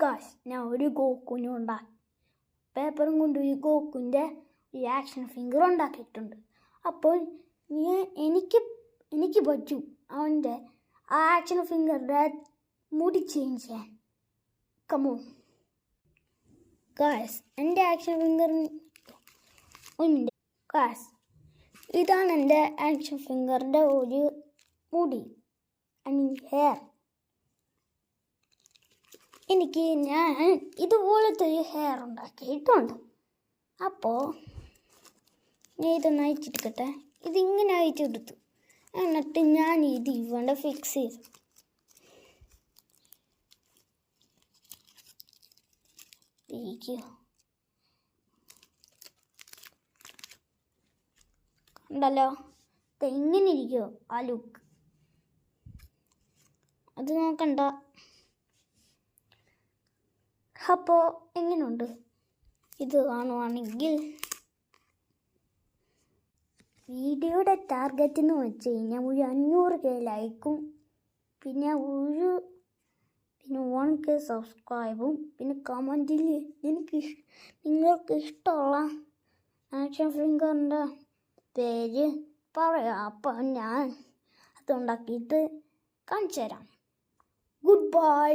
Guys, ഞാൻ ഒരു ഗോക്കുനെ ഉണ്ടാക്കി. പേപ്പറും കൊണ്ട് ഒരു ഗോക്കുൻ്റെ ഒരു ആക്ഷൻ ഫിംഗർ ഉണ്ടാക്കിയിട്ടുണ്ട്. അപ്പോൾ എനിക്ക് പറ്റും അവൻ്റെ ആ ആക്ഷൻ ഫിംഗറിൻ്റെ മുടി ചേഞ്ച് ചെയ്യാൻ. കമോ ഗായ്സ്, എൻ്റെ ആക്ഷൻ ഫിംഗറിൻ്റെ ഗായ്സ്, ഇതാണ് എൻ്റെ ആക്ഷൻ ഫിംഗറിൻ്റെ ഒരു മുടി, ഹെയർ. ഞാൻ ഇതുപോലത്തെ ഒരു ഹെയർ ഉണ്ടാക്കിയിട്ടുണ്ട്. അപ്പോൾ ഞാൻ ഇതൊന്ന് അയച്ചെടുക്കട്ടെ. ഇതിങ്ങനെ അയച്ചെടുത്തു. എന്നിട്ട് ഞാൻ ഇത് ഇവിടെ ഫിക്സ് ചെയ്തു. കണ്ടല്ലോ, ഇതെങ്ങനെ ഇരിക്കുമോ ആ ലുക്ക്? അത് നോക്കണ്ട. അപ്പോൾ എങ്ങനെയുണ്ട്? ഇത് കാണുവാണെങ്കിൽ വീഡിയോയുടെ ടാർഗറ്റ് എന്ന് വെച്ച് കഴിഞ്ഞാൽ ഒരു 500K ലൈക്കും, പിന്നെ 1K സബ്സ്ക്രൈബും, പിന്നെ കമൻറ്റിൽ നിങ്ങൾക്ക് ഇഷ്ടമുള്ള ആക്ഷൻ ഫിംഗറിൻ്റെ പേര് പറയാം. അപ്പം ഞാൻ അതുണ്ടാക്കിയിട്ട് കാണിച്ചു തരാം. Good bye.